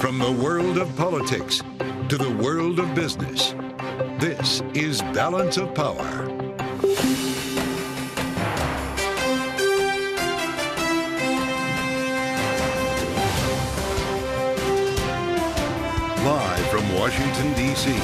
From the world of politics to the world of business, this is Balance of Power. Live from Washington, D.C.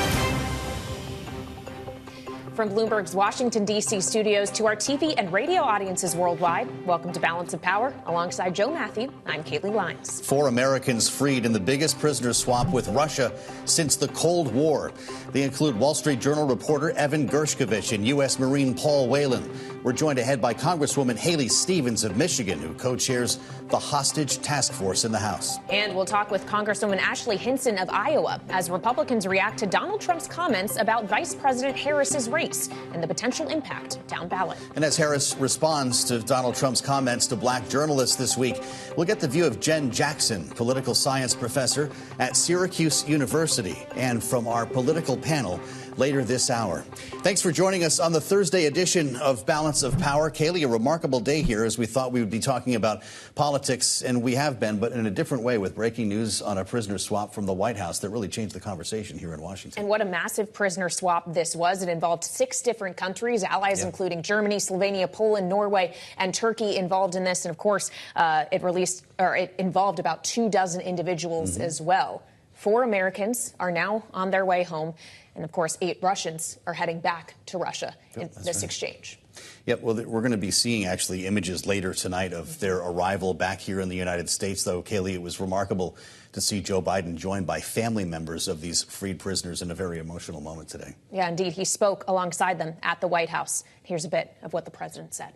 From Bloomberg's Washington, D.C. studios to our TV and radio audiences worldwide, welcome to Balance of Power. Alongside Joe Matthew, I'm Caitlin Lyons. 4 Americans freed in the biggest prisoner swap with Russia since the Cold War. They include Wall Street Journal reporter Evan Gershkovich and U.S. Marine Paul Whelan. We're joined ahead by Congresswoman Haley Stevens of Michigan, who co-chairs the Hostage Task Force in the House. And we'll talk with Congresswoman Ashley Hinson of Iowa as Republicans react to Donald Trump's comments about Vice President Harris's race and the potential impact down ballot. And as Harris responds to Donald Trump's comments to black journalists this week, we'll get the view of Jenn Jackson, political science professor at Syracuse University, and from our political panel later this hour. Thanks for joining us on the Thursday edition of Balance of Power. Kaylee, a remarkable day here, as we thought we would be talking about politics, and we have been, but in a different way, with breaking news on a prisoner swap from the White House that really changed the conversation here in Washington. And what a massive prisoner swap this was. It involved 6 different countries, allies including Germany, Slovenia, Poland, Norway, and Turkey involved in this. And of course, it involved about 24 individuals as well. 4 Americans are now on their way home. And, of course, 8 Russians are heading back to Russia in this exchange. Yep, well, we're going to be seeing, actually, images later tonight of their arrival back here in the United States, though, Kaylee, it was remarkable to see Joe Biden joined by family members of these freed prisoners in a very emotional moment today. Yeah, indeed. He spoke alongside them at the White House. Here's a bit of what the president said.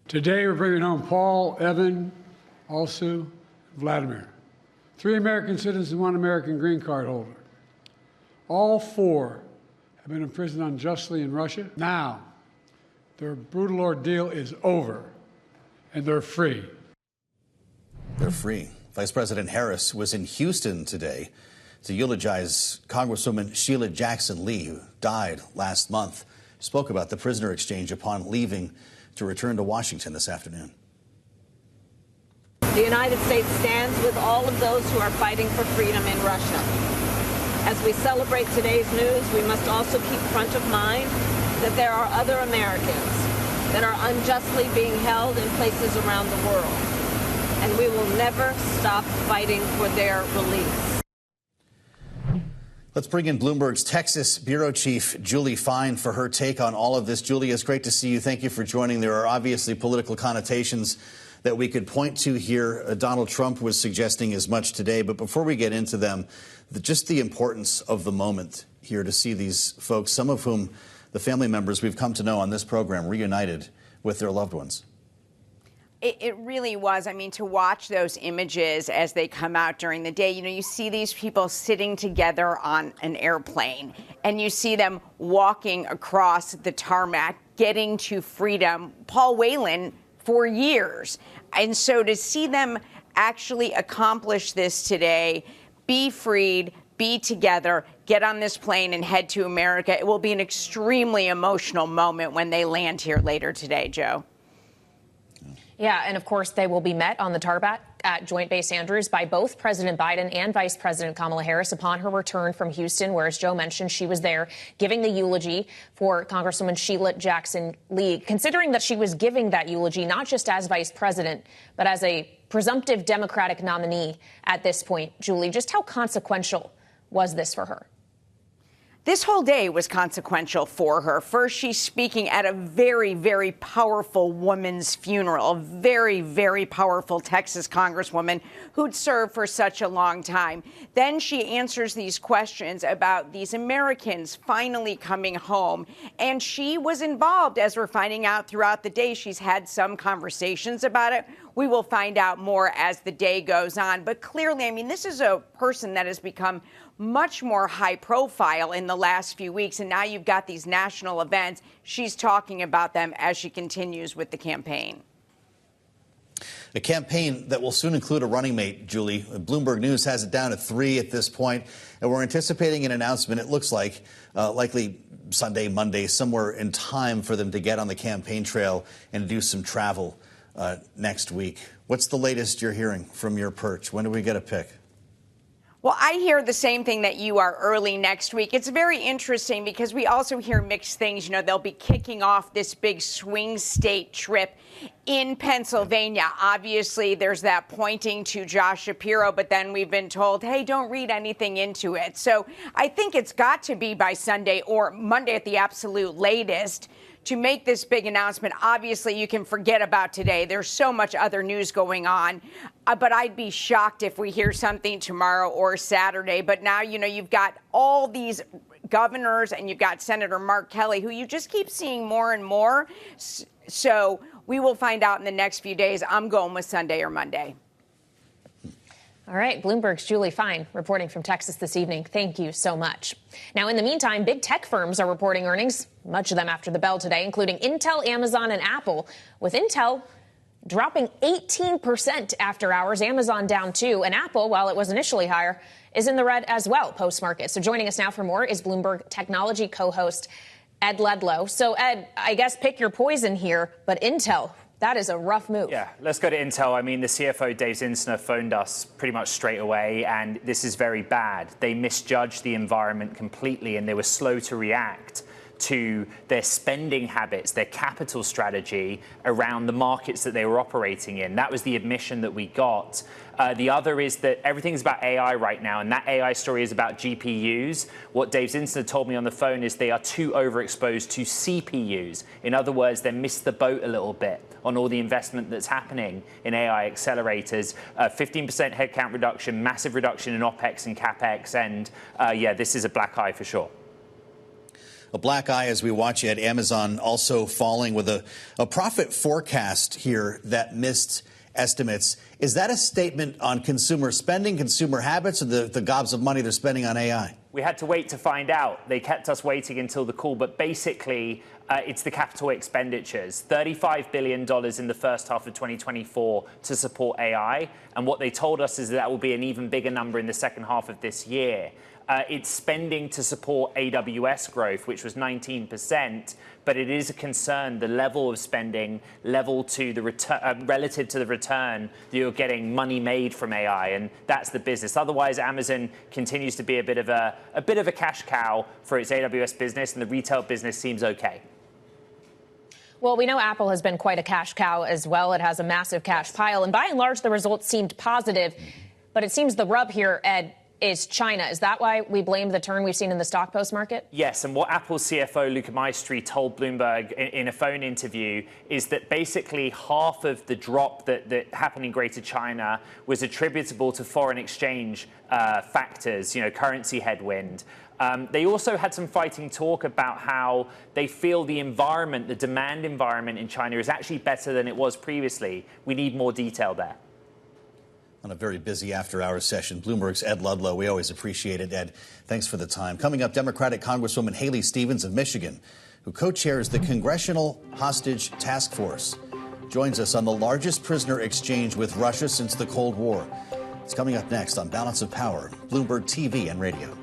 Today, we're bringing home Paul, Evan, Alsu, Vladimir. 3 American citizens and 1 American green card holder. All 4 have been imprisoned unjustly in Russia. Now, their brutal ordeal is over, and they're free. They're free. Vice President Harris was in Houston today to eulogize Congresswoman Sheila Jackson Lee, who died last month. Spoke about the prisoner exchange upon leaving to return to Washington this afternoon. The United States stands with all of those who are fighting for freedom in Russia. As we celebrate today's news, we must also keep front of mind that there are other Americans that are unjustly being held in places around the world, and we will never stop fighting for their release. Let's bring in Bloomberg's Texas bureau chief, Julie Fine, for her take on all of this. Julie, it's great to see you. Thank you for joining. There are obviously political connotations that we could point to here. Donald Trump was suggesting as much today. But before we get into them, just the importance of the moment here to see these folks, some of whom the family members we've come to know on this program, reunited with their loved ones. It really was. I mean, to watch those images as they come out during the day, you know, you see these people sitting together on an airplane and you see them walking across the tarmac, getting to freedom. Paul Whelan for years. And so to see them actually accomplish this today, be freed, be together, get on this plane and head to America, it will be an extremely emotional moment when they land here later today, Joe. Yeah, and of course, they will be met on the tarmac at Joint Base Andrews by both President Biden and Vice President Kamala Harris upon her return from Houston, where, as Joe mentioned, she was there giving the eulogy for Congresswoman Sheila Jackson Lee, considering that she was giving that eulogy not just as vice president, but as a presumptive Democratic nominee at this point. Julie, just how consequential was this for her? This whole day was consequential for her. First, she's speaking at a very, very powerful woman's funeral, a very, very powerful Texas congresswoman who'd served for such a long time. Then she answers these questions about these Americans finally coming home. And she was involved, as we're finding out throughout the day. She's had some conversations about it. We will find out more as the day goes on. But clearly, I mean, this is a person that has become much more high profile in the last few weeks. And now you've got these national events. She's talking about them as she continues with the campaign. A campaign that will soon include a running mate, Julie. Bloomberg News has it down to 3 at this point, and we're anticipating an announcement, it looks like, likely Sunday, Monday, somewhere in time for them to get on the campaign trail and do some travel next week. What's the latest you're hearing from your perch? When do we get a pick? Well, I hear the same thing that you are early next week. It's very interesting because we also hear mixed things. You know, they'll be kicking off this big swing state trip in Pennsylvania. Obviously, there's that pointing to Josh Shapiro, but then we've been told, hey, don't read anything into it. So I think it's got to be by Sunday or Monday at the absolute latest to make this big announcement. Obviously, you can forget about today. There's so much other news going on. But I'd be shocked if we hear something tomorrow or Saturday. But now, you know, you've got all these governors and you've got Senator Mark Kelly, who you just keep seeing more and more. So we will find out in the next few days. I'm going with Sunday or Monday. All right, Bloomberg's Julie Fine reporting from Texas this evening. Thank you so much. Now, in the meantime, big tech firms are reporting earnings, much of them after the bell today, including Intel, Amazon, and Apple, with Intel dropping 18% after hours, Amazon down 2%, and Apple, while it was initially higher, is in the red as well post-market. So joining us now for more is Bloomberg technology co-host Ed Ludlow. So, Ed, I guess pick your poison here, but Intel, that is a rough move. Yeah, let's go to Intel. I mean, the CFO, Dave Zinsner, phoned us pretty much straight away, and this is very bad. They misjudged the environment completely, and they were slow to react to their spending habits, their capital strategy around the markets that they were operating in. That was the admission that we got. The other is that everything's about AI right now, and that AI story is about GPUs. What Dave Zinsner told me on the phone is they are too overexposed to CPUs. In other words, they missed the boat a little bit on all the investment that's happening in AI accelerators. 15% headcount reduction, massive reduction in OPEX and CAPEX, and yeah, this is a black eye for sure. A black eye as we watch at Amazon also falling with a profit forecast here that missed estimates. Is that a statement on consumer spending, consumer habits, or the gobs of money they're spending on AI? We had to wait to find out. They kept us waiting until the call, but basically it's the capital expenditures. $35 billion in the first half of 2024 to support AI. And what they told us is that will be an even bigger number in the second half of this year. It's spending to support AWS growth, which was 19%, but it is a concern, the level of spending relative to the return that you're getting money made from AI, and that's the business. Otherwise, Amazon continues to be a bit of a cash cow for its AWS business, and the retail business seems okay. Well, we know Apple has been quite a cash cow as well. It has a massive cash pile, and by and large, the results seemed positive, but it seems the rub here, Ed, is China. Is that why we blame the turn we've seen in the stock post market? Yes, and what Apple's CFO, Luca Maestri, told Bloomberg in a phone interview is that basically half of the drop that happened in Greater China was attributable to foreign exchange factors, you know, currency headwind. They also had some fighting talk about how they feel the environment, the demand environment in China is actually better than it was previously. We need more detail there. On a very busy after-hours session, Bloomberg's Ed Ludlow. We always appreciate it, Ed. Thanks for the time. Coming up, Democratic Congresswoman Haley Stevens of Michigan, who co-chairs the Congressional Hostage Task Force, joins us on the largest prisoner exchange with Russia since the Cold War. It's coming up next on Balance of Power, Bloomberg TV and radio.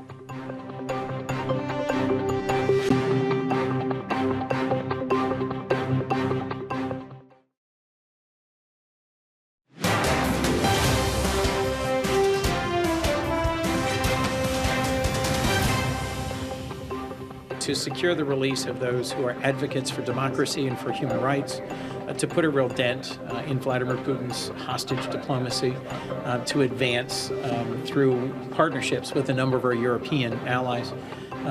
To secure the release of those who are advocates for democracy and for human rights, to put a real dent in Vladimir Putin's hostage diplomacy, to advance through partnerships with a number of our European allies.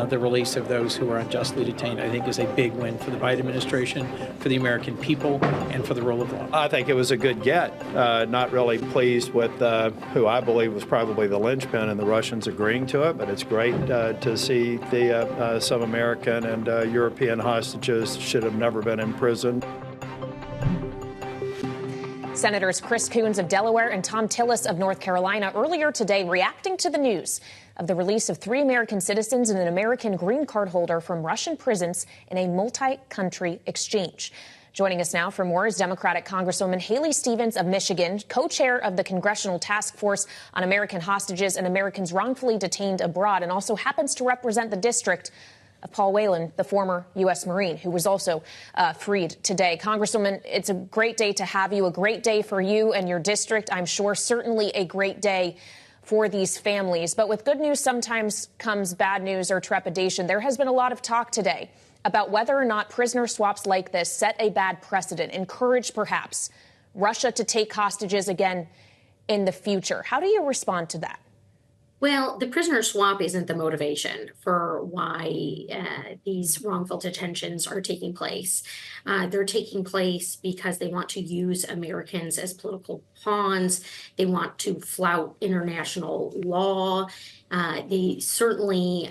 The release of those who are unjustly detained, I think, is a big win for the Biden administration, for the American people, and for the rule of law. I think it was a good get. Not really pleased with who I believe was probably the linchpin and the Russians agreeing to it, but it's great to see some American and European hostages should have never been imprisoned. Senators Chris Coons of Delaware and Tom Tillis of North Carolina earlier today reacting to the news of the release of 3 American citizens and an American green card holder from Russian prisons in a multi-country exchange. Joining us now for more is Democratic Congresswoman Haley Stevens of Michigan, co-chair of the Congressional Task Force on American Hostages and Americans Wrongfully Detained Abroad, and also happens to represent the district of Paul Whelan, the former U.S. Marine, who was also freed today. Congresswoman, it's a great day to have you, a great day for you and your district. I'm sure certainly a great day for these families. But with good news sometimes comes bad news or trepidation. There has been a lot of talk today about whether or not prisoner swaps like this set a bad precedent, encourage perhaps Russia to take hostages again in the future. How do you respond to that? Well, the prisoner swap isn't the motivation for why these wrongful detentions are taking place. They're taking place because they want to use Americans as political pawns. They want to flout international law. They certainly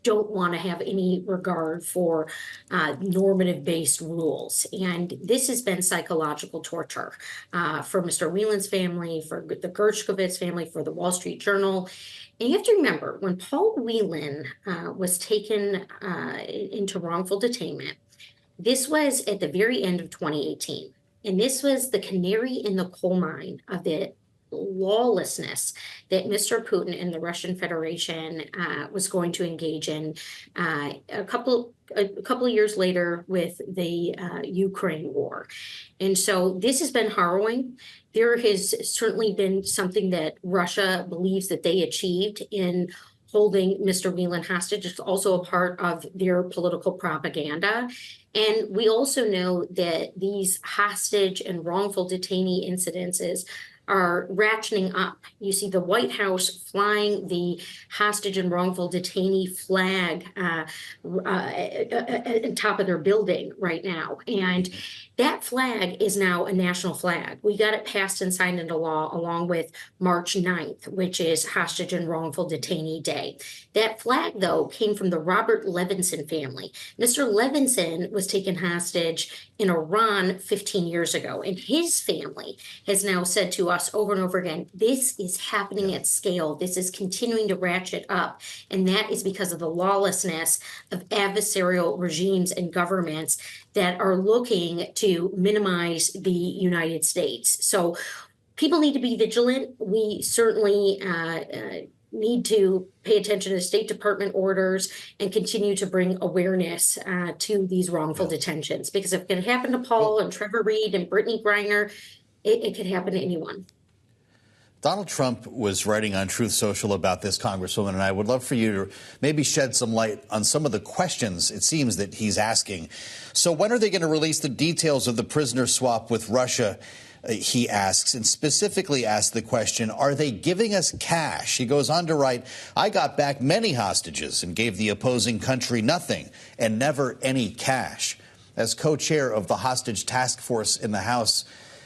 don't want to have any regard for normative-based rules. And this has been psychological torture for Mr. Whelan's family, for the Gershkovich family, for the Wall Street Journal. And you have to remember, when Paul Whelan was taken into wrongful detainment, this was at the very end of 2018. And this was the canary in the coal mine of the lawlessness that Mr. Putin and the Russian Federation was going to engage in a couple of years later with the Ukraine war. And so this has been harrowing. There has certainly been something that Russia believes that they achieved in holding Mr. Whelan hostage. It's also a part of their political propaganda. And we also know that these hostage and wrongful detainee incidences are ratcheting up. You see the White House flying the hostage and wrongful detainee flag at top of their building right now. And that flag is now a national flag. We got it passed and signed into law along with March 9th, which is Hostage and Wrongful Detainee Day. That flag, though, came from the Robert Levinson family. Mr. Levinson was taken hostage in Iran 15 years ago, and his family has now said to us over and over again, this is happening at scale. This is continuing to ratchet up, and that is because of the lawlessness of adversarial regimes and governments that are looking to minimize the United States. So people need to be vigilant. We certainly need to pay attention to State Department orders and continue to bring awareness to these wrongful detentions. Because if it can happen to Paul and Trevor Reed and Brittany Griner, it could happen to anyone. Donald Trump was writing on Truth Social about this, Congresswoman, and I would love for you to maybe shed some light on some of the questions it seems that he's asking. So when are they going to release the details of the prisoner swap with Russia, he asks, and specifically asks the question, are they giving us cash? He goes on to write, I got back many hostages and gave the opposing country nothing and never any cash. As co-chair of the hostage task force in the House,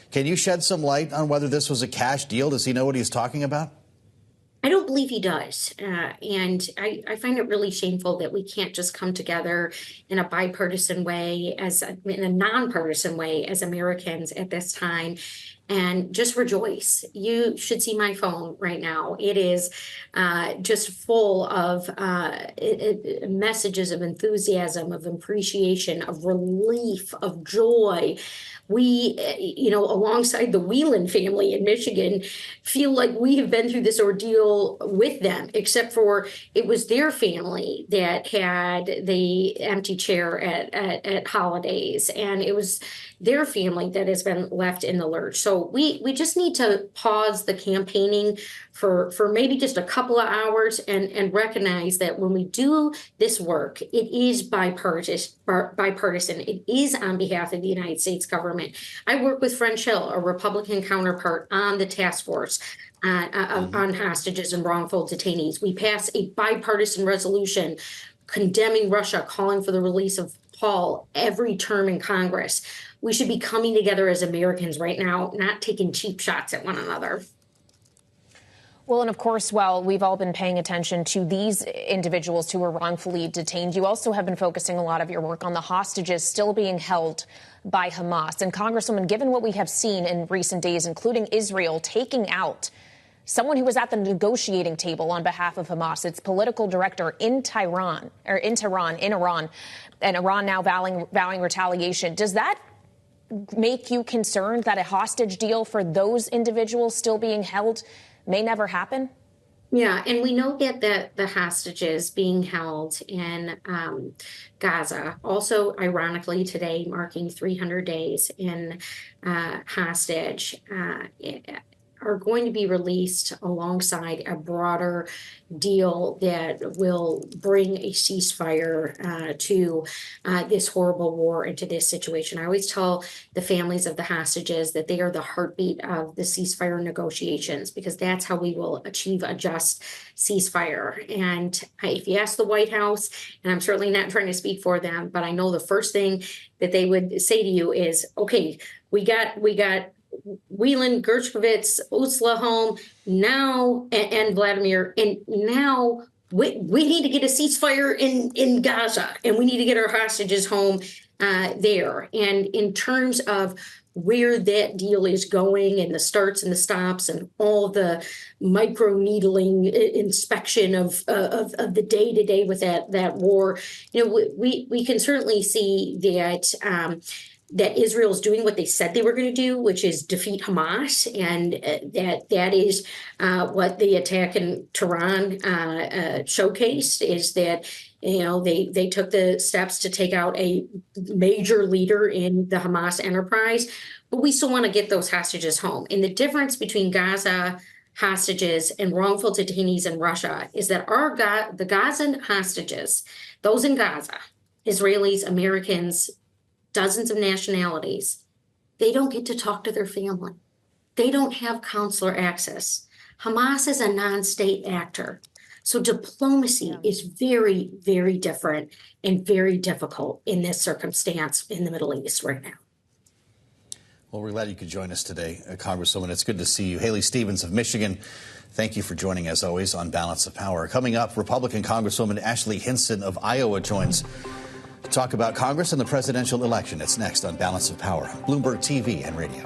can you shed some light on whether this was a cash deal? Does he know what he's talking about? I don't believe he does. And I find it really shameful that we can't just come together in a bipartisan way, in a nonpartisan way as Americans at this time and just rejoice. You should see my phone right now. It is just full of messages of enthusiasm, of appreciation, of relief, of joy. We, alongside the Whelan family in Michigan, feel like we have been through this ordeal with them, except for it was their family that had the empty chair at holidays, and it was their family that has been left in the lurch. So we just need to pause the campaigning for maybe just a couple of hours and recognize that when we do this work, it is bipartisan. It is on behalf of the United States government. I work with French Hill, a Republican counterpart, on the task force on hostages and wrongful detainees. We pass a bipartisan resolution condemning Russia, calling for the release of Paul every term in Congress. We should be coming together as Americans right now, not taking cheap shots at one another. Well, and of course, while we've all been paying attention to these individuals who were wrongfully detained, you also have been focusing a lot of your work on the hostages still being held by Hamas. And Congresswoman, given what we have seen in recent days, including Israel taking out someone who was at the negotiating table on behalf of Hamas, its political director in Iran, and Iran now vowing retaliation, does that make you concerned that a hostage deal for those individuals still being held may never happen? Yeah, and we know that the hostages being held in Gaza, also ironically today marking 300 days in hostage, are going to be released alongside a broader deal that will bring a ceasefire to this horrible war and to this situation. I always tell the families of the hostages that they are the heartbeat of the ceasefire negotiations, because that's how we will achieve a just ceasefire. And if you ask the White House, and I'm certainly not trying to speak for them, but I know the first thing that they would say to you is, okay, we got Whelan, Gershkovich, Ursula home now, and Vladimir, and now we need to get a ceasefire in Gaza, and we need to get our hostages home there. And in terms of where that deal is going and the starts and the stops and all the micro needling inspection of the day to day with that war, we can certainly see that that Israel is doing what they said they were going to do, which is defeat Hamas, and that is what the attack in Tehran showcased, is that they took the steps to take out a major leader in the Hamas enterprise, but we still want to get those hostages home. And the difference between Gaza hostages and wrongful detainees in Russia is that the Gazan hostages, those in Gaza, Israelis, Americans, dozens of nationalities, they don't get to talk to their family. They don't have consular access. Hamas is a non-state actor. So diplomacy is very, very different and very difficult in this circumstance in the Middle East right now. Well, we're glad you could join us today, Congresswoman. It's good to see you. Haley Stevens of Michigan, thank you for joining, as always, on Balance of Power. Coming up, Republican Congresswoman Ashley Hinson of Iowa joins to talk about Congress and the presidential election. It's next on Balance of Power, Bloomberg TV and radio.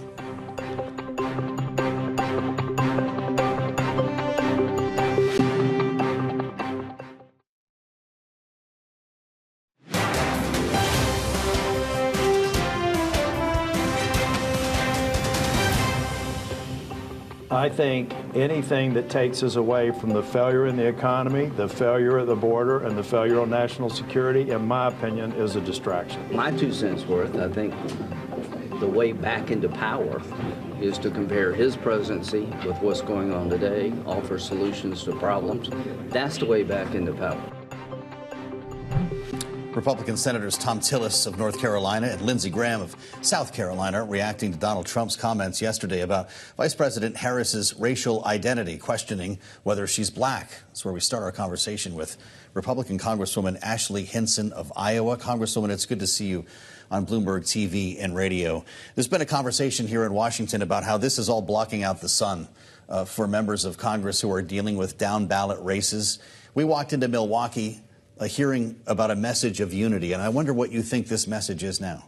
I think anything that takes us away from the failure in the economy, the failure at the border, and the failure on national security, in my opinion, is a distraction. My 2 cents worth, I think the way back into power is to compare his presidency with what's going on today, offer solutions to problems. That's the way back into power. Republican Senators Tom Tillis of North Carolina and Lindsey Graham of South Carolina reacting to Donald Trump's comments yesterday about Vice President Harris's racial identity, questioning whether she's black. That's where we start our conversation with Republican Congresswoman Ashley Hinson of Iowa. Congresswoman, it's good to see you on Bloomberg TV and radio. There's been a conversation here in Washington about how this is all blocking out the sun for members of Congress who are dealing with down-ballot races. We walked into Milwaukee a hearing about a message of unity, and I wonder what you think this message is now.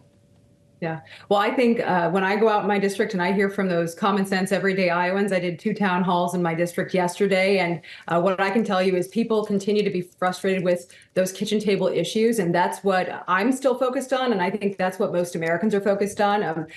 Yeah. Well, I think when I go out in my district and I hear from those common sense everyday Iowans, I did 2 town halls in my district yesterday. And what I can tell you is people continue to be frustrated with those kitchen table issues. And that's what I'm still focused on. And I think that's what most Americans are focused on.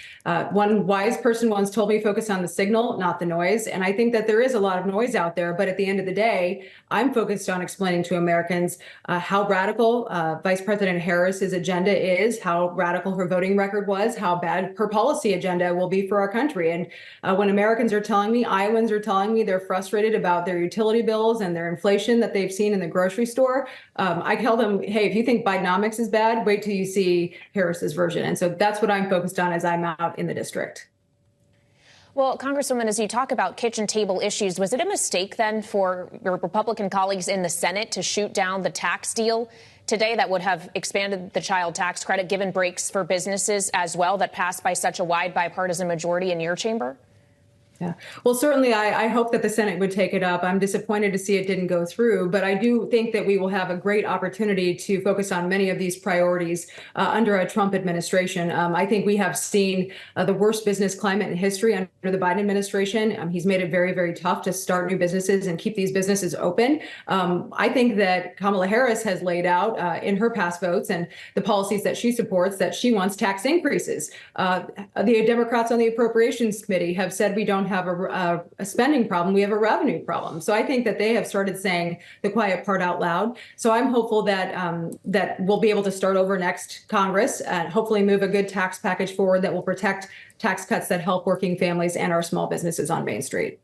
One wise person once told me, focus on the signal, not the noise. And I think that there is a lot of noise out there. But at the end of the day, I'm focused on explaining to Americans how radical Vice President Harris's agenda is, how radical her voting record was, how bad her policy agenda will be for our country. And when Americans are telling me, Iowans are telling me they're frustrated about their utility bills and their inflation that they've seen in the grocery store, I tell them, hey, if you think Bidenomics is bad, wait till you see Harris's version. And so that's what I'm focused on as I'm out in the district. Well, Congresswoman, as you talk about kitchen table issues, was it a mistake then for your Republican colleagues in the Senate to shoot down the tax deal today that would have expanded the child tax credit, given breaks for businesses as well, that passed by such a wide bipartisan majority in your chamber? Yeah, well, certainly I hope that the Senate would take it up. I'm disappointed to see it didn't go through, but I do think that we will have a great opportunity to focus on many of these priorities under a Trump administration. I think we have seen the worst business climate in history under the Biden administration. He's made it very, very tough to start new businesses and keep these businesses open. I think that Kamala Harris has laid out in her past votes and the policies that she supports that she wants tax increases. The Democrats on the Appropriations Committee have said we don't have a spending problem, we have a revenue problem. So I think that they have started saying the quiet part out loud. So I'm hopeful that that we'll be able to start over next Congress and hopefully move a good tax package forward that will protect tax cuts that help working families and our small businesses on Main Street.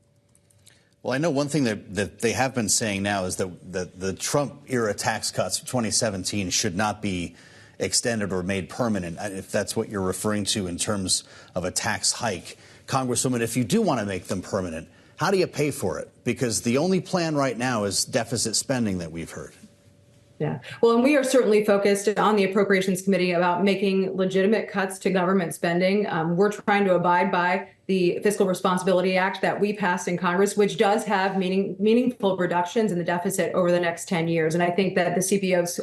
Well, I know one thing that they have been saying now is that the Trump-era tax cuts of 2017 should not be extended or made permanent, if that's what you're referring to in terms of a tax hike. Congresswoman, if you do want to make them permanent, how do you pay for it? Because the only plan right now is deficit spending that we've heard. Yeah, well, and we are certainly focused on the Appropriations Committee about making legitimate cuts to government spending. We're trying to abide by the Fiscal Responsibility Act that we passed in Congress, which does have meaningful reductions in the deficit over the next 10 years. And I think that the CPO's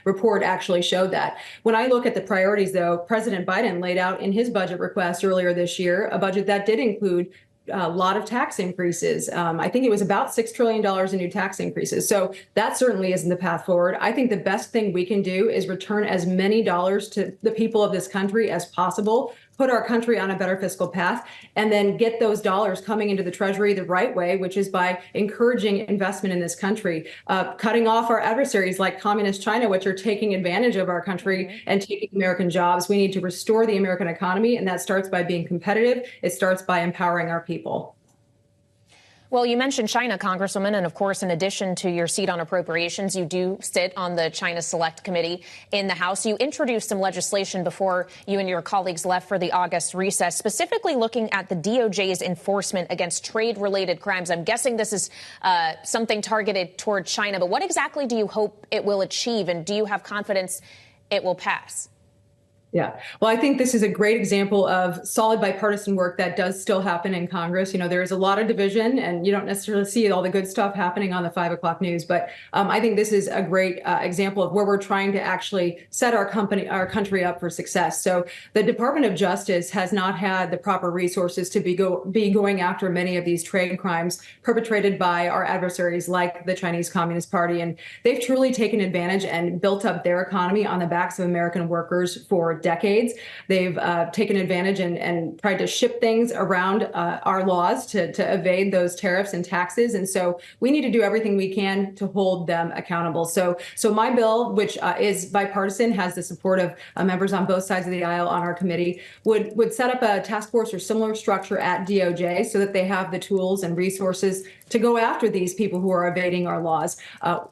report actually showed that. When I look at the priorities, though, President Biden laid out in his budget request earlier this year a budget that did include a lot of tax increases. I think it was about $6 trillion in new tax increases. So that certainly isn't the path forward. I think the best thing we can do is return as many dollars to the people of this country as possible, put our country on a better fiscal path, and then get those dollars coming into the Treasury the right way, which is by encouraging investment in this country, cutting off our adversaries like Communist China, which are taking advantage of our country and taking American jobs. We need to restore the American economy, and that starts by being competitive. It starts by empowering our people. Well, you mentioned China, Congresswoman, and of course, in addition to your seat on appropriations, you do sit on the China Select Committee in the House. You introduced some legislation before you and your colleagues left for the August recess, specifically looking at the DOJ's enforcement against trade-related crimes. I'm guessing this is something targeted toward China, but what exactly do you hope it will achieve, and do you have confidence it will pass? Yeah, well, I think this is a great example of solid bipartisan work that does still happen in Congress. You know, there is a lot of division, and you don't necessarily see all the good stuff happening on the 5 o'clock news. But I think this is a great example of where we're trying to actually set our country up for success. So the Department of Justice has not had the proper resources to be going after many of these trade crimes perpetrated by our adversaries like the Chinese Communist Party. And they've truly taken advantage and built up their economy on the backs of American workers for decades. They've taken advantage and tried to ship things around our laws to evade those tariffs and taxes. And so we need to do everything we can to hold them accountable. So my bill, which is bipartisan, has the support of members on both sides of the aisle on our committee, would set up a task force or similar structure at DOJ so that they have the tools and resources to go after these people who are evading our laws.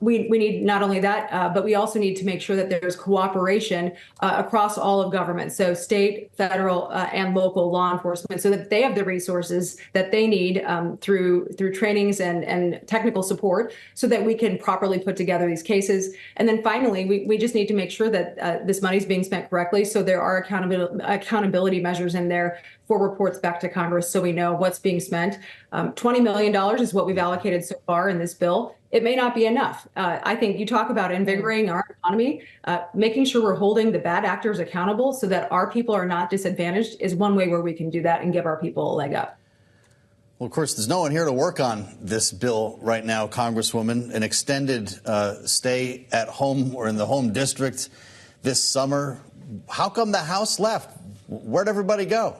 We need not only that, but we also need to make sure that there's cooperation across all of government, so state, federal, and local law enforcement, so that they have the resources that they need through trainings and technical support, so that we can properly put together these cases. And then finally, we just need to make sure that this money is being spent correctly, so there are accountability measures in there for reports back to Congress so we know what's being spent. $20 million is what we've allocated so far in this bill. It may not be enough. I think you talk about invigorating our economy, making sure we're holding the bad actors accountable so that our people are not disadvantaged is one way where we can do that and give our people a leg up. Well, of course, there's no one here to work on this bill right now, Congresswoman. An extended stay at home or in the home district this summer. How come the House left? Where'd everybody go?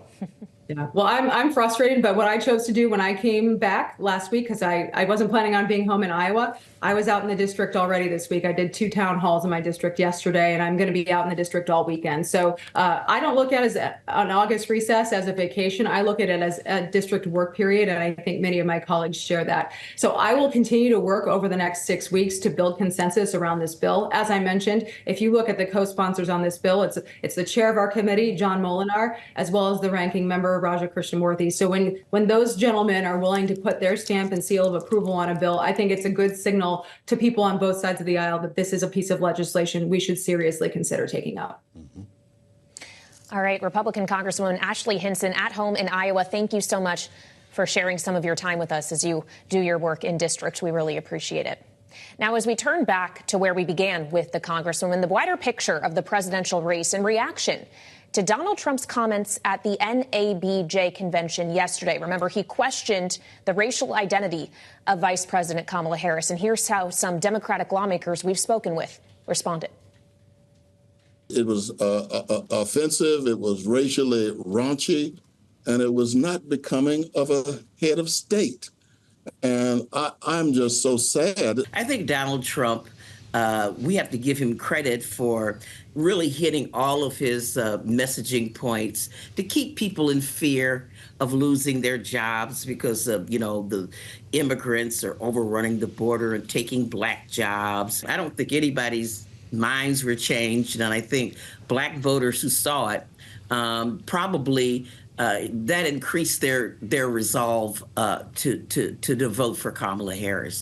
Yeah, well, I'm frustrated, but what I chose to do when I came back last week, because I wasn't planning on being home in Iowa, I was out in the district already this week. I did 2 town halls in my district yesterday, and I'm going to be out in the district all weekend. So I don't look at it as an August recess as a vacation. I look at it as a district work period, and I think many of my colleagues share that. So I will continue to work over the next 6 weeks to build consensus around this bill. As I mentioned, if you look at the co-sponsors on this bill, it's the chair of our committee, John Molinar, as well as the ranking member, Raja Krishnamurthy. So when those gentlemen are willing to put their stamp and seal of approval on a bill, I think it's a good signal to people on both sides of the aisle that this is a piece of legislation we should seriously consider taking up. Mm-hmm. All right, Republican Congresswoman Ashley Hinson at home in Iowa, thank you so much for sharing some of your time with us as you do your work in district. We really appreciate it. Now, as we turn back to where we began with the Congresswoman, the wider picture of the presidential race in reaction to Donald Trump's comments at the NABJ convention yesterday. Remember, he questioned the racial identity of Vice President Kamala Harris. And here's how some Democratic lawmakers we've spoken with responded. It was offensive, it was racially raunchy, and it was not becoming of a head of state. And I'm just so sad. I think Donald Trump, we have to give him credit for really hitting all of his messaging points to keep people in fear, of losing their jobs because of, the immigrants are overrunning the border and taking Black jobs. I don't think anybody's minds were changed, and I think Black voters who saw it probably that increased their resolve to vote for Kamala Harris.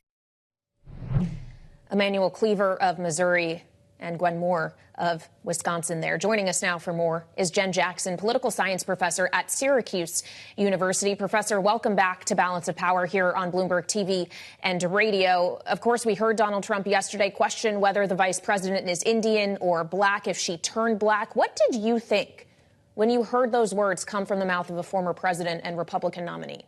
Emanuel Cleaver of Missouri and Gwen Moore of Wisconsin there. Joining us now for more is Jenn Jackson, political science professor at Syracuse University. Professor, welcome back to Balance of Power here on Bloomberg TV and radio. Of course, we heard Donald Trump yesterday question whether the vice president is Indian or Black, if she turned Black. What did you think when you heard those words come from the mouth of a former president and Republican nominee?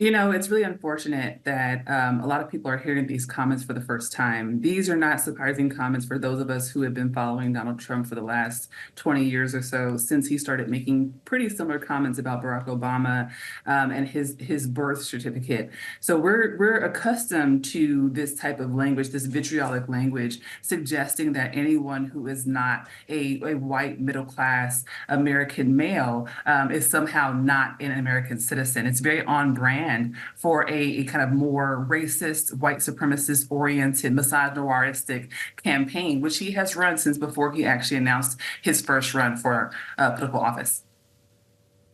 It's really unfortunate that a lot of people are hearing these comments for the first time. These are not surprising comments for those of us who have been following Donald Trump for the last 20 years or so, since he started making pretty similar comments about Barack Obama and his birth certificate. So we're accustomed to this type of language, this vitriolic language, suggesting that anyone who is not a white middle-class American male is somehow not an American citizen. It's very on brand for a kind of more racist, white supremacist oriented, misogynistic campaign, which he has run since before he actually announced his first run for political office.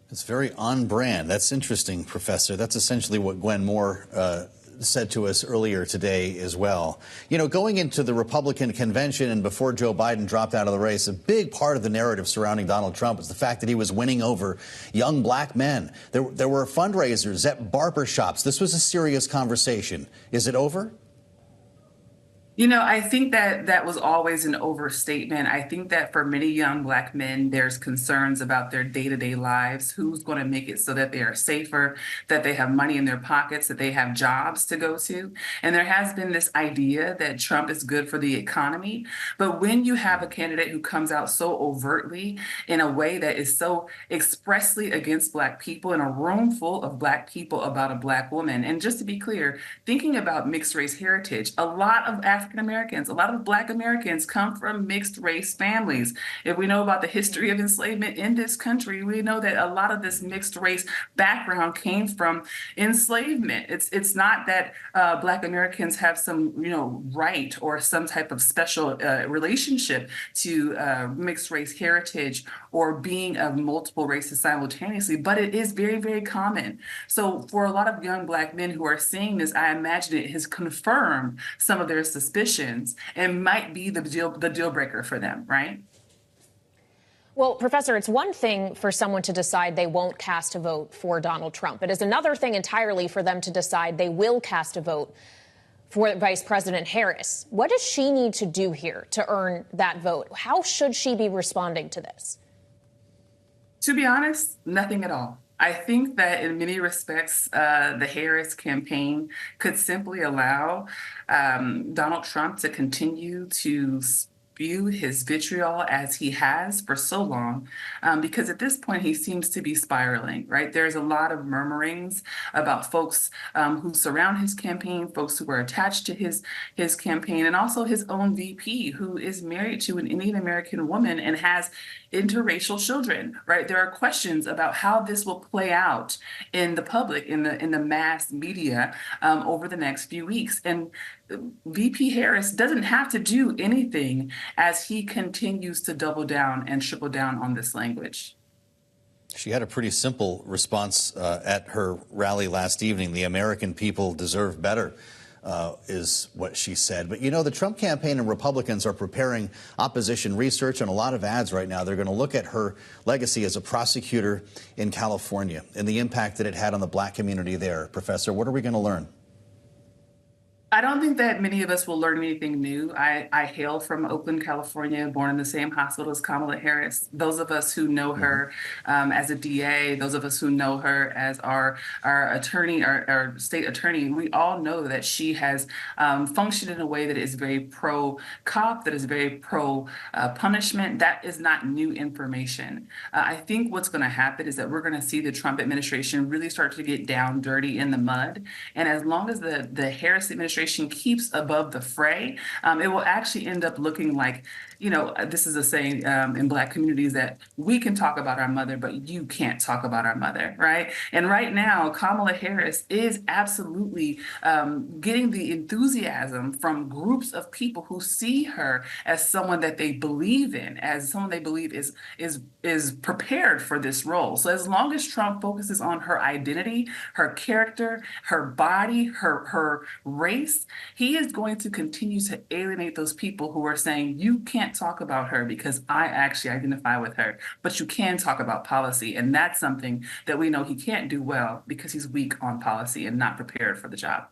It's very on brand. That's interesting, Professor. That's essentially what Gwen Moore said to us earlier today as well. Going into the Republican convention and before Joe Biden dropped out of the race, a big part of the narrative surrounding Donald Trump was the fact that he was winning over young Black men. There were fundraisers at barbershops. This was a serious conversation. Is it over? I think that was always an overstatement. I think that for many young Black men, there's concerns about their day-to-day lives, who's going to make it so that they are safer, that they have money in their pockets, that they have jobs to go to. And there has been this idea that Trump is good for the economy. But when you have a candidate who comes out so overtly in a way that is so expressly against Black people in a room full of Black people about a Black woman, and just to be clear, thinking about mixed race heritage, a lot of African Americans, a lot of Black Americans come from mixed race families. If we know about the history of enslavement in this country, we know that a lot of this mixed race background came from enslavement. It's not that Black Americans have some, right or some type of special relationship to mixed race heritage or being of multiple races simultaneously, but it is very, very common. So for a lot of young Black men who are seeing this, I imagine it has confirmed some of their suspicions and might be the deal breaker for them, right? Well, Professor, it's one thing for someone to decide they won't cast a vote for Donald Trump. It is another thing entirely for them to decide they will cast a vote for Vice President Harris. What does she need to do here to earn that vote? How should she be responding to this? To be honest, nothing at all. I think that in many respects, the Harris campaign could simply allow Donald Trump to continue to spew his vitriol as he has for so long, because at this point he seems to be spiraling, right? There's a lot of murmurings about folks who surround his campaign, folks who are attached to his campaign, and also his own VP, who is married to an Indian American woman and has interracial children, right? There are questions about how this will play out in the public, in the mass media over the next few weeks. And VP Harris doesn't have to do anything as he continues to double down and triple down on this language. She had a pretty simple response at her rally last evening. The American people deserve better, is what she said. But, the Trump campaign and Republicans are preparing opposition research and a lot of ads right now. They're going to look at her legacy as a prosecutor in California and the impact that it had on the Black community there. Professor, what are we going to learn? I don't think that many of us will learn anything new. I hail from Oakland, California, born in the same hospital as Kamala Harris. Those of us who know her as a DA, those of us who know her as our attorney, our state attorney, we all know that she has functioned in a way that is very pro-cop, that is very pro-punishment. That is not new information. I think what's going to happen is that we're going to see the Trump administration really start to get down dirty in the mud. And as long as the Harris administration keeps above the fray, it will actually end up looking like this is a saying in Black communities that we can talk about our mother, but you can't talk about our mother, right? And right now, Kamala Harris is absolutely getting the enthusiasm from groups of people who see her as someone that they believe in, as someone they believe is prepared for this role. So as long as Trump focuses on her identity, her character, her body, her race, he is going to continue to alienate those people who are saying, you can't talk about her because I actually identify with her, but you can talk about policy. And that's something that we know he can't do well because he's weak on policy and not prepared for the job.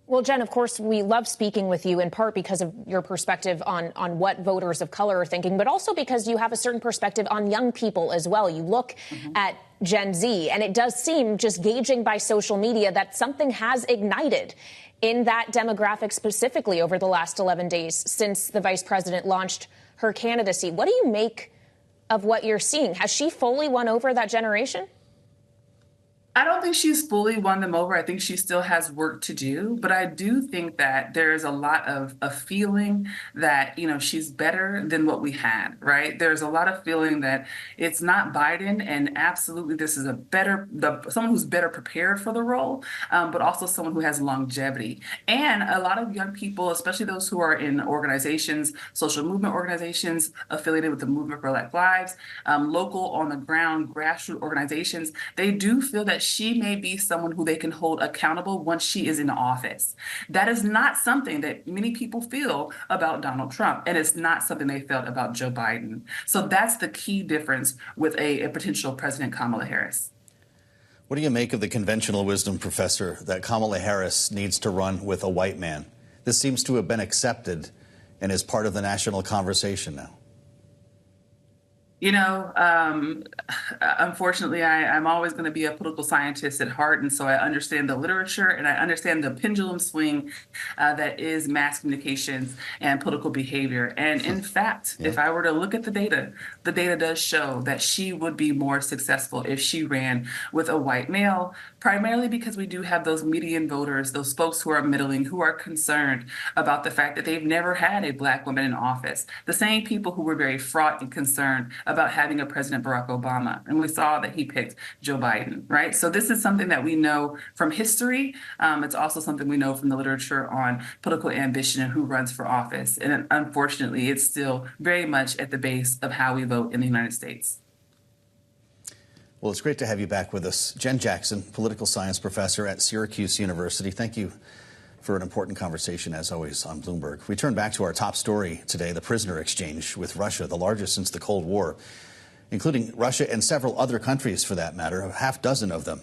Well, Jenn, of course, we love speaking with you in part because of your perspective on what voters of color are thinking, but also because you have a certain perspective on young people as well. You look at Gen Z, and it does seem, just gauging by social media, that something has ignited in that demographic specifically over the last 11 days since the vice president launched her candidacy. What do you make of what you're seeing? Has she fully won over that generation? I don't think she's fully won them over. I think she still has work to do, but I do think that there's a lot of a feeling that, she's better than what we had, right? There's a lot of feeling that it's not Biden, and absolutely this is someone who's better prepared for the role, but also someone who has longevity. And a lot of young people, especially those who are in organizations, social movement organizations affiliated with the Movement for Black Lives, local on the ground grassroots organizations, they do feel that she may be someone who they can hold accountable once she is in office. That is not something that many people feel about Donald Trump, and it's not something they felt about Joe Biden. So that's the key difference with a potential President Kamala Harris. What do you make of the conventional wisdom, Professor, that Kamala Harris needs to run with a white man? This seems to have been accepted and is part of the national conversation now. Unfortunately, I'm always going to be a political scientist at heart, and so I understand the literature and I understand the pendulum swing that is mass communications and political behavior. And in fact, if I were to look at the data does show that she would be more successful if she ran with a white male, primarily because we do have those median voters, those folks who are middling, who are concerned about the fact that they've never had a Black woman in office. The same people who were very fraught and concerned about having a President Barack Obama. And we saw that he picked Joe Biden, right? So this is something that we know from history. It's also something we know from the literature on political ambition and who runs for office. And unfortunately, it's still very much at the base of how we vote in the United States. Well, it's great to have you back with us. Jenn Jackson, political science professor at Syracuse University. Thank you for an important conversation, as always, on Bloomberg. We turn back to our top story today, the prisoner exchange with Russia, the largest since the Cold War, including Russia and several other countries, for that matter, a half dozen of them.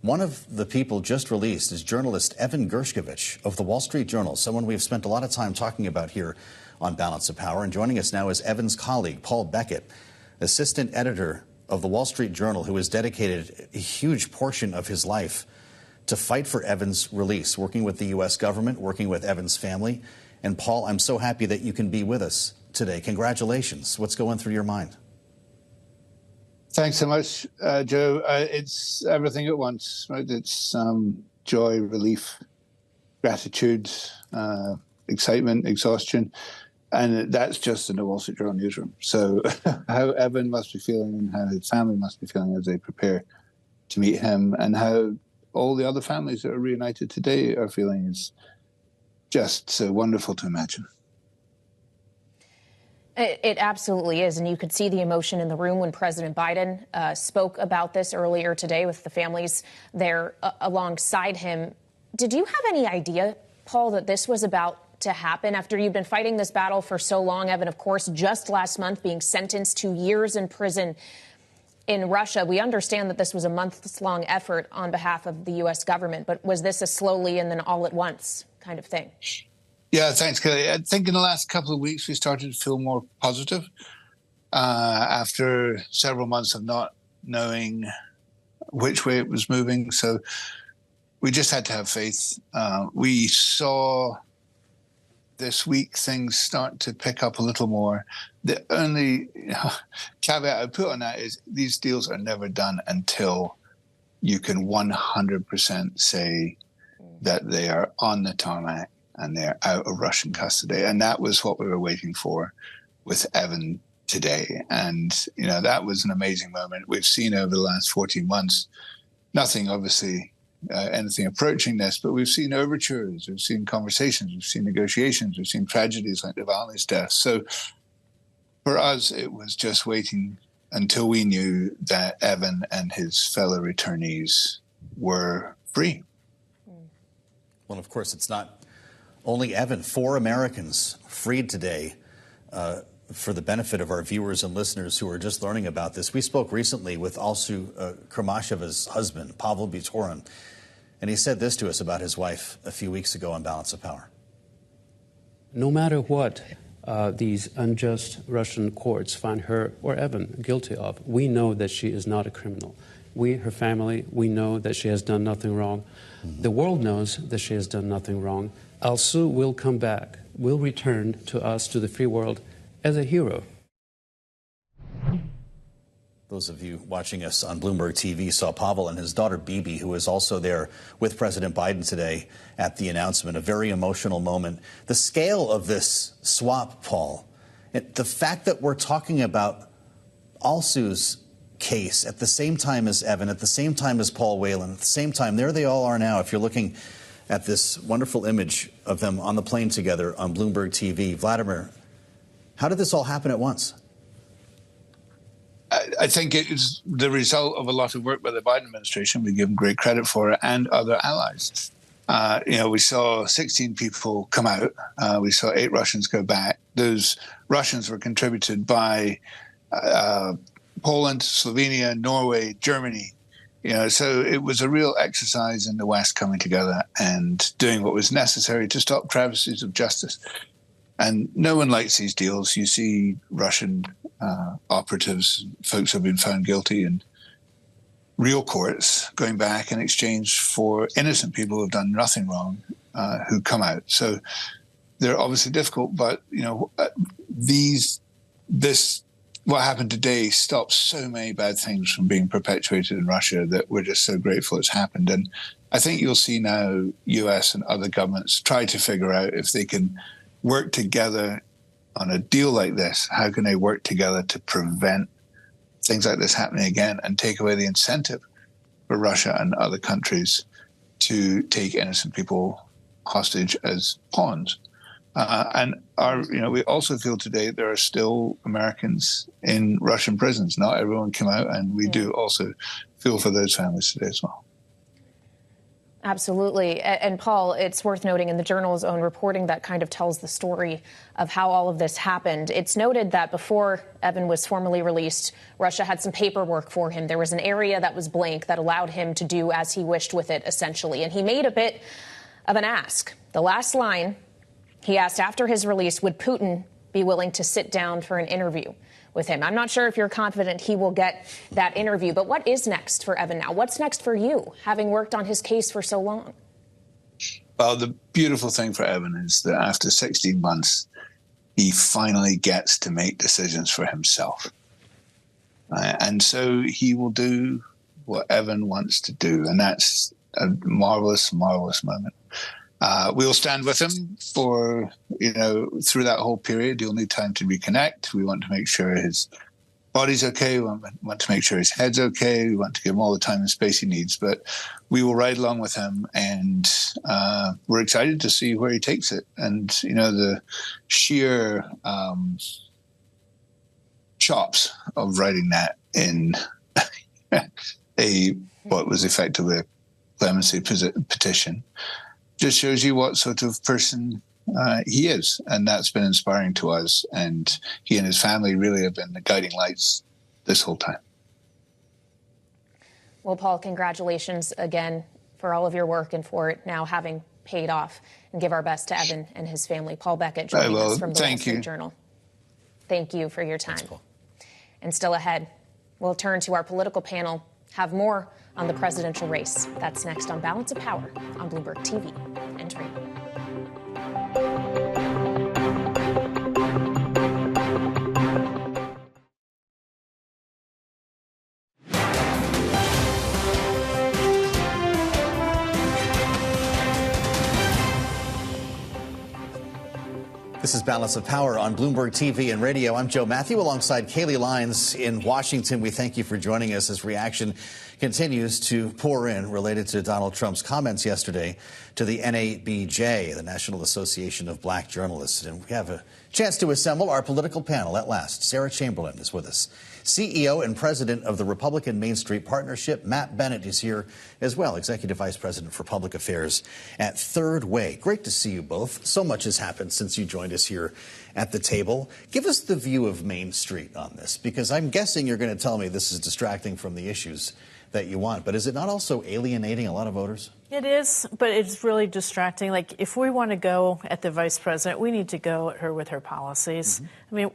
One of the people just released is journalist Evan Gershkovich of the Wall Street Journal, someone we've spent a lot of time talking about here on Balance of Power. And joining us now is Evan's colleague, Paul Beckett, assistant editor of the Wall Street Journal, who has dedicated a huge portion of his life to fight for Evan's release, working with the U.S. government, working with Evan's family. And Paul, I'm so happy that you can be with us today. Congratulations. What's going through your mind? Thanks so much, Joe. It's everything at once, right? It's joy, relief, gratitude, excitement, exhaustion. And that's just in the Wall Street Journal newsroom. So how Evan must be feeling and how his family must be feeling as they prepare to meet him, and how all the other families that are reunited today are feeling is just so wonderful to imagine. It absolutely is. And you could see the emotion in the room when President Biden spoke about this earlier today with the families there alongside him. Did you have any idea, Paul, that this was about to happen after you've been fighting this battle for so long? Evan, of course, just last month being sentenced to years in prison in Russia. We understand that this was a months-long effort on behalf of the U.S. government, but was this a slowly and then all at once kind of thing? Yeah, thanks, Kelly. I think in the last couple of weeks, we started to feel more positive after several months of not knowing which way it was moving. So we just had to have faith. We saw this week things start to pick up a little more. The only caveat I put on that is these deals are never done until you can 100% say that they are on the tarmac and they're out of Russian custody. And that was what we were waiting for with Evan today. And, you know, that was an amazing moment. We've seen over the last 14 months, nothing obviously, anything approaching this, but we've seen overtures, we've seen conversations, we've seen negotiations, we've seen tragedies like Navalny's death. So for us, it was just waiting until we knew that Evan and his fellow returnees were free. Well, of course, it's not only Evan. 4 Americans freed today. For the benefit of our viewers and listeners who are just learning about this, we spoke recently with Alsu Kurmasheva's husband, Pavel Butorin, and he said this to us about his wife a few weeks ago on Balance of Power. No matter what these unjust Russian courts find her or Evan guilty of, we know that she is not a criminal. We, her family, we know that she has done nothing wrong. The world knows that she has done nothing wrong. Alsu will come back, will return to us, to the free world, as a hero. Those of you watching us on Bloomberg TV saw Pavel and his daughter Bibi, who was also there with President Biden today at the announcement. A very emotional moment. The scale of this swap, Paul, the fact that we're talking about Alsu's case at the same time as Evan, at the same time as Paul Whelan, at the same time, there they all are now. If you're looking at this wonderful image of them on the plane together on Bloomberg TV. Vladimir, how did this all happen at once? I think it is the result of a lot of work by the Biden administration. We give them great credit for it, and other allies. You know, we saw 16 people come out. We saw 8 Russians go back. Those Russians were contributed by Poland, Slovenia, Norway, Germany. You know, so it was a real exercise in the West coming together and doing what was necessary to stop travesties of justice. And no one likes these deals. You see Russian operatives, folks who have been found guilty in real courts, going back in exchange for innocent people who have done nothing wrong, who come out. So they're obviously difficult, but you know, what happened today stops so many bad things from being perpetuated in Russia that we're just so grateful it's happened. And I think you'll see now US and other governments try to figure out if they can work together on a deal like this. How can they work together to prevent things like this happening again and take away the incentive for Russia and other countries to take innocent people hostage as pawns? We also feel today there are still Americans in Russian prisons. Not everyone came out, and we do also feel for those families today as well. Absolutely. And Paul, it's worth noting in the Journal's own reporting that kind of tells the story of how all of this happened. It's noted that before Evan was formally released, Russia had some paperwork for him. There was an area that was blank that allowed him to do as he wished with it, essentially. And he made a bit of an ask. The last line, he asked after his release, would Putin be willing to sit down for an interview with him? I'm not sure if you're confident he will get that interview, but what is next for Evan now? What's next for you, having worked on his case for so long? Well, the beautiful thing for Evan is that after 16 months, he finally gets to make decisions for himself. And so he will do what Evan wants to do. And that's a marvelous, marvelous moment. We'll stand with him for, through that whole period. He'll need time to reconnect. We want to make sure his body's okay. We want to make sure his head's okay. We want to give him all the time and space he needs. But we will ride along with him, and we're excited to see where he takes it. And, the sheer chops of writing that in what was effectively a clemency petition just shows you what sort of person he is. And that's been inspiring to us. And he and his family really have been the guiding lights this whole time. Well, Paul, congratulations again for all of your work and for it now having paid off. And give our best to Evan and his family. Paul Beckett joining us from the Wall Street Journal. Thank you for your time. Thanks, Paul. And still ahead, we'll turn to our political panel, have more on the presidential race. That's next on Balance of Power on Bloomberg TV and Radio. This is Balance of Power on Bloomberg TV and radio. I'm Joe Matthew alongside Kaylee Lyons in Washington. We thank you for joining us as reaction continues to pour in related to Donald Trump's comments yesterday to the NABJ, the National Association of Black Journalists. And we have a chance to assemble our political panel at last. Sarah Chamberlain is with us. CEO and president of the Republican Main Street Partnership. Matt Bennett is here as well, executive vice president for public affairs at Third Way. Great to see you both. So much has happened since you joined us here at the table. Give us the view of Main Street on this, because I'm guessing you're going to tell me this is distracting from the issues that you want. But is it not also alienating a lot of voters? It is, but it's really distracting. Like, if we want to go at the vice president, we need to go at her with her policies. I mean,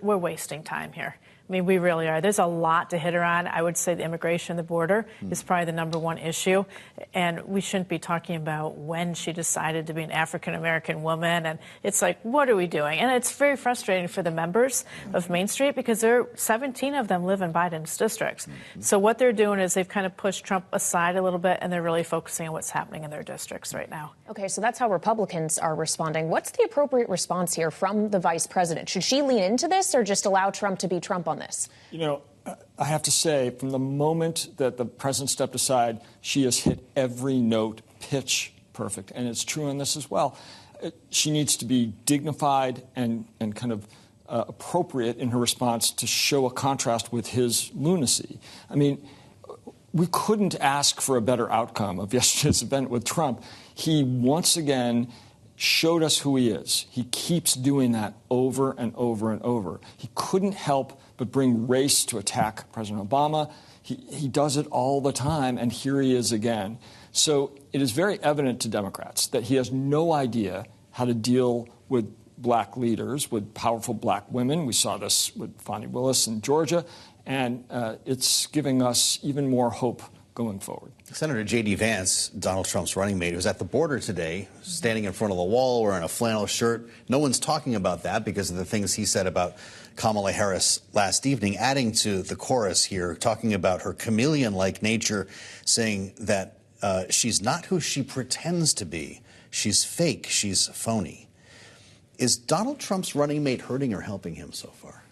we're wasting time here. I mean, we really are. There's a lot to hit her on. I would say the immigration, the border is probably the #1 issue. And we shouldn't be talking about when she decided to be an African-American woman. And it's like, what are we doing? And it's very frustrating for the members of Main Street, because 17 of them live in Biden's districts. So what they're doing is they've kind of pushed Trump aside a little bit, and they're really focusing on what's happening in their districts right now. Okay, so that's how Republicans are responding. What's the appropriate response here from the vice president? Should she lean into this or just allow Trump to be Trump on this? You know, I have to say, from the moment that the president stepped aside, she has hit every note pitch perfect. And it's true on this as well. She needs to be dignified and kind of appropriate in her response to show a contrast with his lunacy. I mean, we couldn't ask for a better outcome of yesterday's event with Trump. He once again showed us who he is. He keeps doing that over and over and over. He couldn't help but bring race to attack President Obama. He does it all the time, and here he is again. So it is very evident to Democrats that he has no idea how to deal with black leaders, with powerful black women. We saw this with Fani Willis in Georgia, and it's giving us even more hope going forward. Senator J.D. Vance, Donald Trump's running mate, was at the border today, standing in front of the wall wearing a flannel shirt. No one's talking about that because of the things he said about Kamala Harris last evening, adding to the chorus here, talking about her chameleon-like nature, saying that she's not who she pretends to be. She's fake. She's phony. Is Donald Trump's running mate hurting or helping him so far?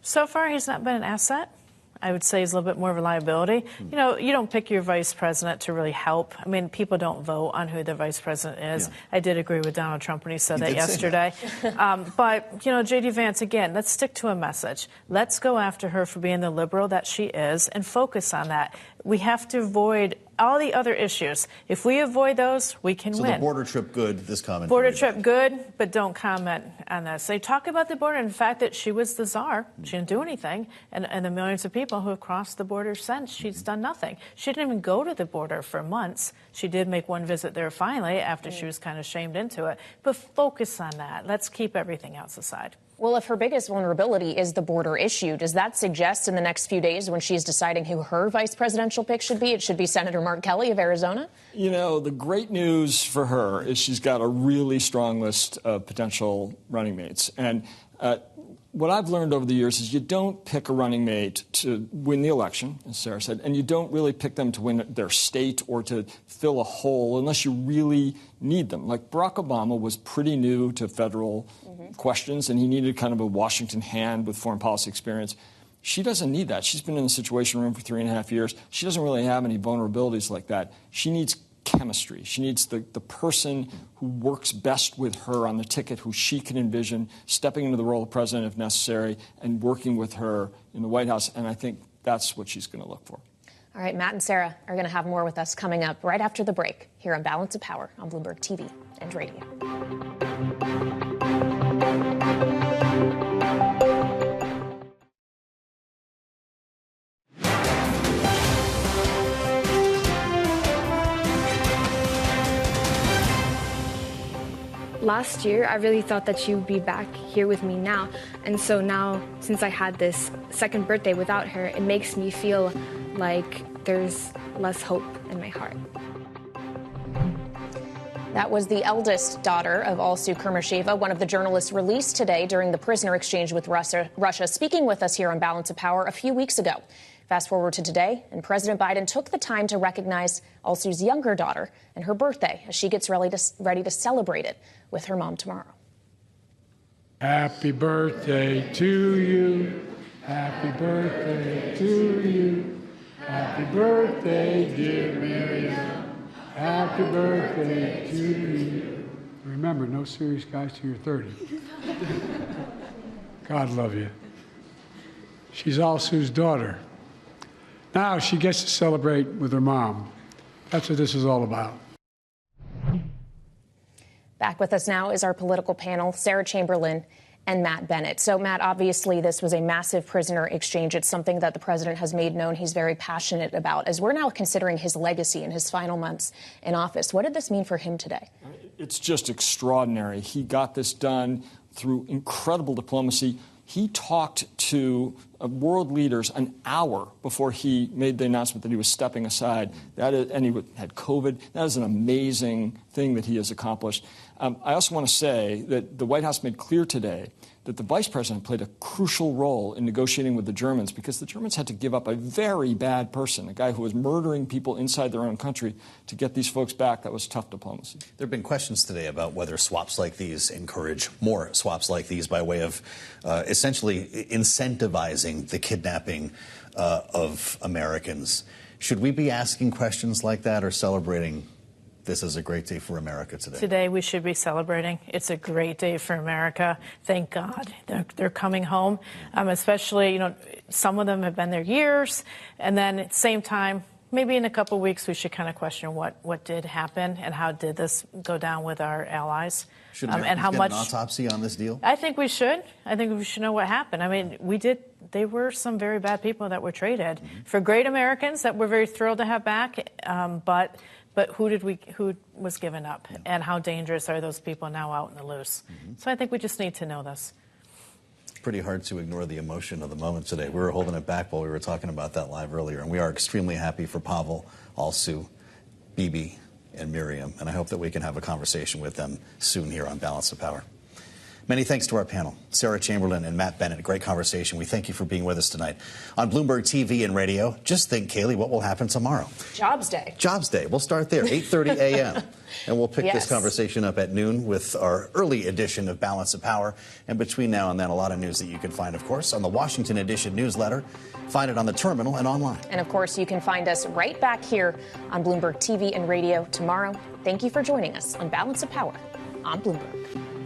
So far, he's not been an asset. I would say he's a little bit more of a liability. You know, you don't pick your vice president to really help. I mean, people don't vote on who the vice president is. Yeah. I did agree with Donald Trump when he said that yesterday. But, you know, J.D. Vance, again, let's stick to a message. Let's go after her for being the liberal that she is and focus on that. We have to avoid all the other issues. If we avoid those, we can win. So the border trip good, this comment. Border trip good, but don't comment on this. They talk about the border and the fact that she was the czar. She didn't do anything. And the millions of people who have crossed the border since, she's done nothing. She didn't even go to the border for months. She did make one visit there finally after she was kind of shamed into it. But focus on that. Let's keep everything else aside. Well, if her biggest vulnerability is the border issue, does that suggest in the next few days when she's deciding who her vice presidential pick should be, it should be Senator Mark Kelly of Arizona? You know, the great news for her is she's got a really strong list of potential running mates. And what I've learned over the years is you don't pick a running mate to win the election, as Sarah said, and you don't really pick them to win their state or to fill a hole unless you really need them. Like Barack Obama was pretty new to federal questions, and he needed kind of a Washington hand with foreign policy experience. She doesn't need that. She's been in the Situation Room for 3.5 years. She doesn't really have any vulnerabilities like that. She needs chemistry. She needs the person who works best with her on the ticket, who she can envision stepping into the role of president if necessary and working with her in the White House. And I think that's what she's going to look for. All right, Matt and Sarah are going to have more with us coming up right after the break here on Balance of Power on Bloomberg TV and radio. Last year, I really thought that she would be back here with me now. And so now, since I had this second birthday without her, it makes me feel like there's less hope in my heart. That was the eldest daughter of Alsu Kurmasheva, one of the journalists released today during the prisoner exchange with Russia, speaking with us here on Balance of Power a few weeks ago. Fast forward to today, and President Biden took the time to recognize Alsu's younger daughter and her birthday as she gets ready to celebrate it with her mom tomorrow. Happy birthday to you. Happy birthday to you. Happy birthday, dear Miriam. Happy birthday to you. Remember, no serious guys till you're 30. God love you. She's Alsu's daughter. Now she gets to celebrate with her mom. That's what this is all about. Back with us now is our political panel, Sarah Chamberlain and Matt Bennett. So, Matt, obviously this was a massive prisoner exchange. It's something that the president has made known he's very passionate about. As we're now considering his legacy in his final months in office, what did this mean for him today? It's just extraordinary. He got this done through incredible diplomacy. He talked to world leaders an hour before he made the announcement that he was stepping aside. And he had COVID. That is an amazing thing that he has accomplished. I also want to say that the White House made clear today that the vice president played a crucial role in negotiating with the Germans because the Germans had to give up a very bad person, a guy who was murdering people inside their own country, to get these folks back. That was tough diplomacy. There have been questions today about whether swaps like these encourage more swaps like these by way of essentially incentivizing the kidnapping of Americans. Should we be asking questions like that or celebrating this is a great day for America today? Today we should be celebrating. It's a great day for America. Thank God they're coming home. Especially, some of them have been there years. And then at the same time, maybe in a couple of weeks, we should kind of question what did happen and how did this go down with our allies. Should and how much an autopsy on this deal? I think we should. I think we should know what happened. I mean, they were some very bad people that were traded for great Americans that we're very thrilled to have back. But who was given up, and how dangerous are those people now out in the loose? So I think we just need to know this. It's pretty hard to ignore the emotion of the moment today. We were holding it back while we were talking about that live earlier, and we are extremely happy for Pavel, Alsu, Bibi, and Miriam, and I hope that we can have a conversation with them soon here on Balance of Power. Many thanks to our panel, Sarah Chamberlain and Matt Bennett. Great conversation. We thank you for being with us tonight. On Bloomberg TV and radio, just think, Kaylee, what will happen tomorrow? Jobs Day. Jobs Day. We'll start there, 8:30 a.m. And we'll pick this conversation up at noon with our early edition of Balance of Power. And between now and then, a lot of news that you can find, of course, on the Washington Edition newsletter. Find it on the terminal and online. And, of course, you can find us right back here on Bloomberg TV and radio tomorrow. Thank you for joining us on Balance of Power on Bloomberg.